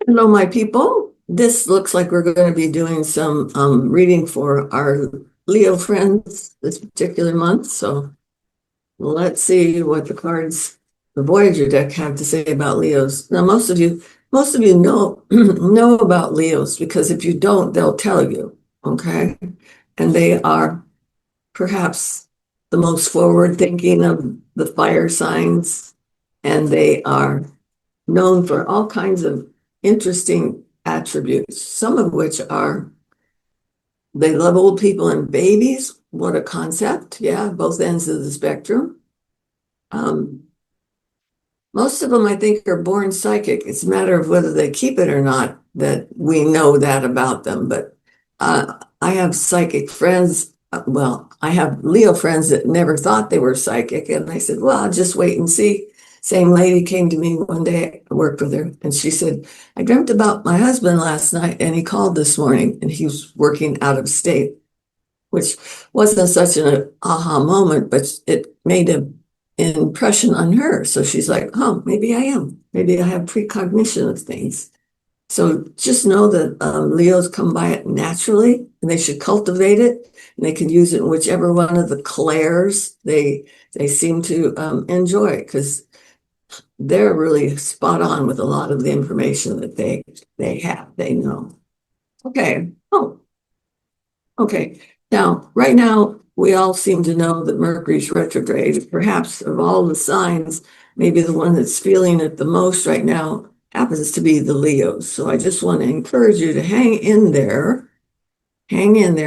Hello, my people. This looks like we're going to be doing some reading for our Leo friends this particular month. So let's see what the cards, the Voyager deck, have to say about Leos. Now, most of you know know about Leos because if you don't, they'll tell you. Okay, and they are perhaps the most forward-thinking of the fire signs, and they are known for all kinds of interesting attributes, some of which are they love old people and babies. What a concept. Yeah, both ends of the spectrum. Um, Most of them, I think, are born psychic. It's a matter of whether they keep it or not that we know that about them. But I have psychic friends. Well, I have Leo friends that never thought they were psychic. And I said, well, I'll just wait and see. Same lady came to me one day, I worked with her, and she said, I dreamt about my husband last night and he called this morning and he was working out of state, which wasn't such an aha moment, but it made an impression on her. So she's like, oh, maybe I am. Maybe I have precognition of things. So just know that Leos come by it naturally and they should cultivate it. And they can use it in whichever one of the clairs they seem to enjoy, because they're really spot on with a lot of the information that they know. Okay. Oh, okay. Now, right now, we all seem to know that Mercury's retrograde. Perhaps of all the signs, maybe the one that's feeling it the most right now happens to be the Leos. So I just want to encourage you to hang in there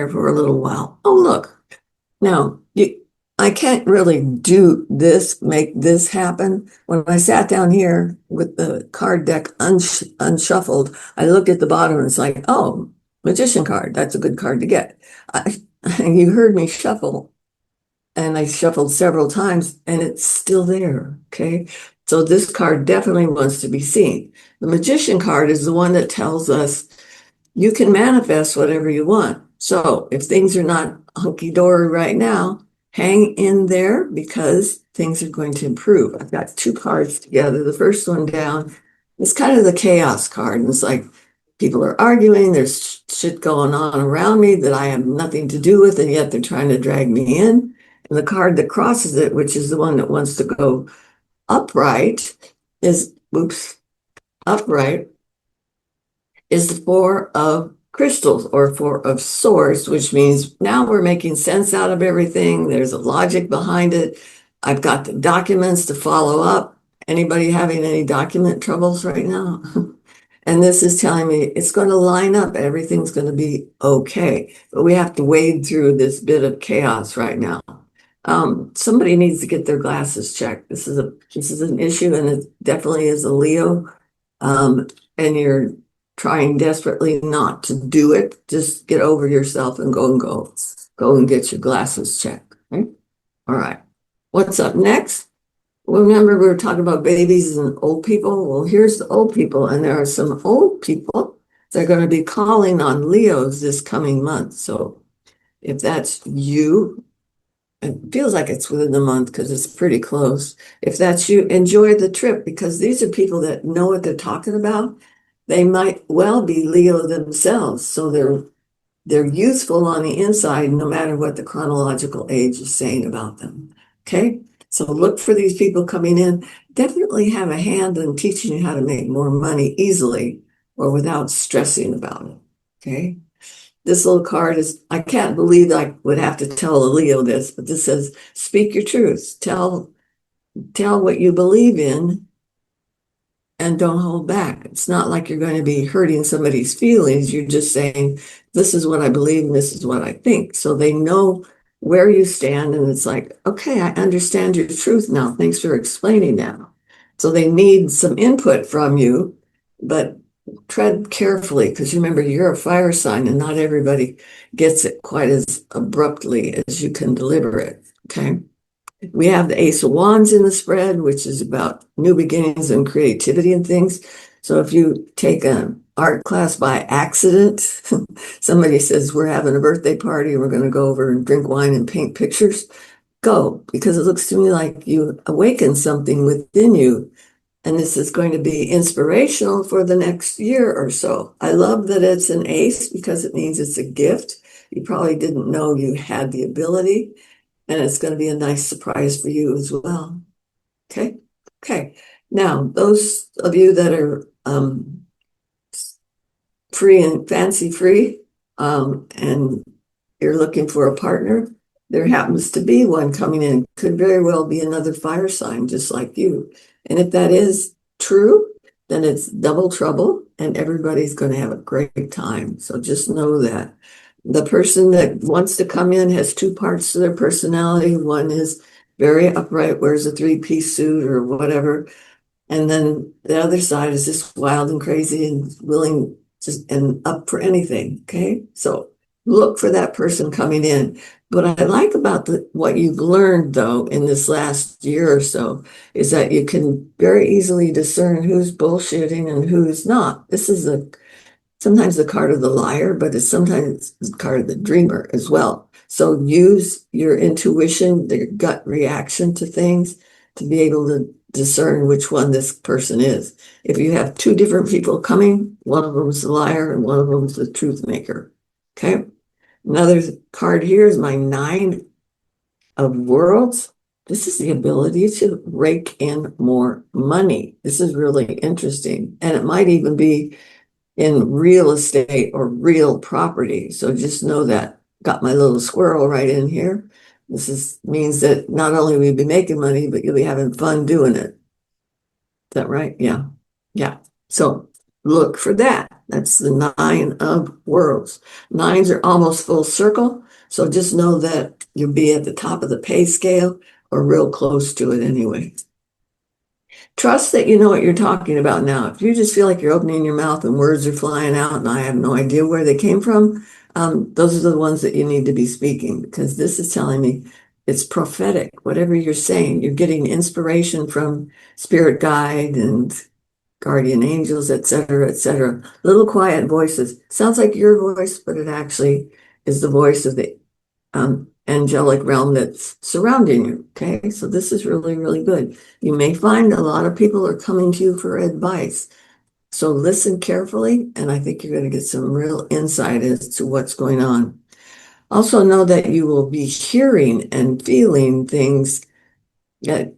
for a little while. Oh, look. Now, I can't really make this happen. When I sat down here with the card deck unshuffled, I looked at the bottom and it's like, oh, magician card. That's a good card to get. You heard me shuffle, and I shuffled several times, and it's still there. Okay. So this card definitely wants to be seen. The magician card is the one that tells us you can manifest whatever you want. So if things are not hunky-dory right now, hang in there because things are going to improve. I've got two cards together. The first one down is kind of the chaos card. And it's like people are arguing, there's shit going on around me that I have nothing to do with, and yet they're trying to drag me in. And the card that crosses it, which is the one that wants to go upright, is upright is the Four of Crystals or Four of Swords, which means now we're making sense out of everything. There's a logic behind it. I've got the documents to follow up. Anybody having any document troubles right now? And this is telling me it's going to line up. Everything's going to be okay. But we have to wade through this bit of chaos right now. Somebody needs to get their glasses checked. This is an issue, and it definitely is a Leo. And you're trying desperately not to do it. Just get over yourself and go and get your glasses checked. Okay? All right. What's up next? Well, remember we were talking about babies and old people. Well, here's the old people, and there are some old people that are going to be calling on Leos this coming month. So if that's you, it feels like it's within the month because it's pretty close. If that's you, enjoy the trip, because these are people that know what they're talking about. They might well be Leo themselves, so they're youthful on the inside, no matter what the chronological age is saying about them. Okay, so look for these people coming in. Definitely have a hand in teaching you how to make more money easily or without stressing about it. Okay. This little card is, I can't believe I would have to tell a Leo this, but this says, speak your truth. Tell what you believe in and don't hold back. It's not like you're going to be hurting somebody's feelings. You're just saying, this is what I believe and this is what I think. So they know where you stand, and it's like, okay, I understand your truth now. Thanks for explaining now. So they need some input from you, but tread carefully, because remember, you're a fire sign and not everybody gets it quite as abruptly as you can deliver it. Okay. We have the Ace of Wands in the spread, which is about new beginnings and creativity and things. So if you take an art class by accident, somebody says, we're having a birthday party, we're going to go over and drink wine and paint pictures, go, because it looks to me like you awaken something within you And this is going to be inspirational for the next year or so. I love that it's an ace because it means it's a gift. You probably didn't know you had the ability, and it's going to be a nice surprise for you as well. Okay. Okay. Now, those of you that are free and fancy free, and you're looking for a partner, there happens to be one coming in. Could very well be another fire sign just like you. And if that is true, then it's double trouble and everybody's going to have a great time. So just know that the person that wants to come in has two parts to their personality. One is very upright, wears a three-piece suit or whatever. And then the other side is just wild and crazy and willing just and up for anything. Okay. So look for that person coming in. What I like about what you've learned though in this last year or so is that you can very easily discern who's bullshitting and who's not. This is sometimes the card of the liar, but it's sometimes the card of the dreamer as well. So use your intuition, your gut reaction to things to be able to discern which one this person is. If you have two different people coming, one of them is the liar and one of them is the truth maker. Okay. Another card here is my 9 of Worlds. This is the ability to rake in more money. This is really interesting. And it might even be in real estate or real property. So just know that. Got my little squirrel right in here. This means that not only will you be making money, but you'll be having fun doing it. Is that right? Yeah. Yeah. So look for that. That's the 9 of Worlds. Nines are almost full circle. So just know that you'll be at the top of the pay scale or real close to it anyway. Trust that you know what you're talking about now. If you just feel like you're opening your mouth and words are flying out and I have no idea where they came from, those are the ones that you need to be speaking because this is telling me it's prophetic. Whatever you're saying, you're getting inspiration from spirit guide and guardian angels, etc., etc. Little quiet voices. Sounds like your voice, but it actually is the voice of the angelic realm that's surrounding you. Okay, so this is really, really good. You may find a lot of people are coming to you for advice. So listen carefully, and I think you're going to get some real insight as to what's going on. Also know that you will be hearing and feeling things that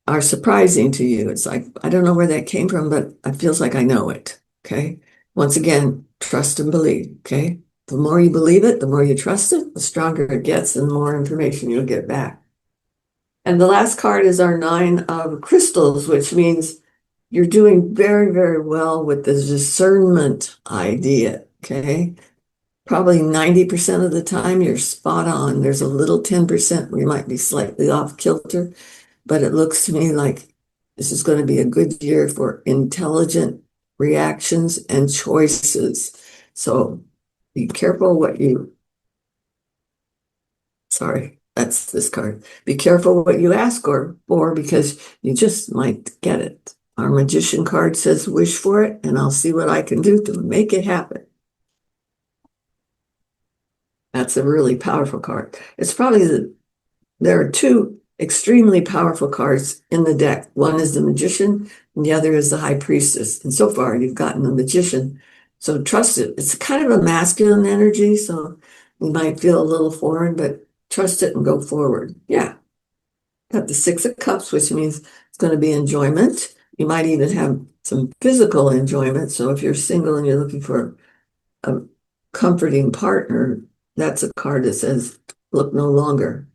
are surprising to you. It's like, I don't know where that came from, but it feels like I know it. Okay. Once again, trust and believe. Okay. The more you believe it, the more you trust it, the stronger it gets and the more information you'll get back. And the last card is our 9 of crystals, which means you're doing very, very well with the discernment idea. Okay. Probably 90% of the time you're spot on. There's a little 10% where you might be slightly off kilter, but it looks to me like this is going to be a good year for intelligent reactions and choices. So be careful sorry, that's this card. Be careful what you ask for because you just might get it. Our magician card says wish for it, and I'll see what I can do to make it happen. That's a really powerful card. It's probably there are 2 extremely powerful cards in the deck. One is the Magician, and the other is the High Priestess. And so far, you've gotten the Magician. So trust it. It's kind of a masculine energy, so you might feel a little foreign, but trust it and go forward. Yeah. Got the 6 of Cups, which means it's going to be enjoyment. You might even have some physical enjoyment. So if you're single and you're looking for a comforting partner, that's a card that says, look no longer.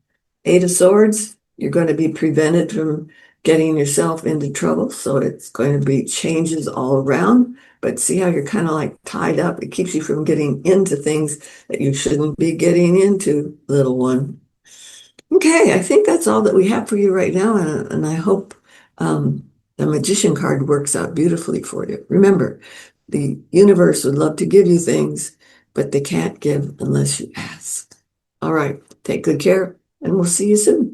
8 of Swords, you're going to be prevented from getting yourself into trouble. So it's going to be changes all around. But see how you're kind of like tied up? It keeps you from getting into things that you shouldn't be getting into, little one. Okay, I think that's all that we have for you right now. And I hope the Magician card works out beautifully for you. Remember, the universe would love to give you things, but they can't give unless you ask. All right, take good care, and we'll see you soon.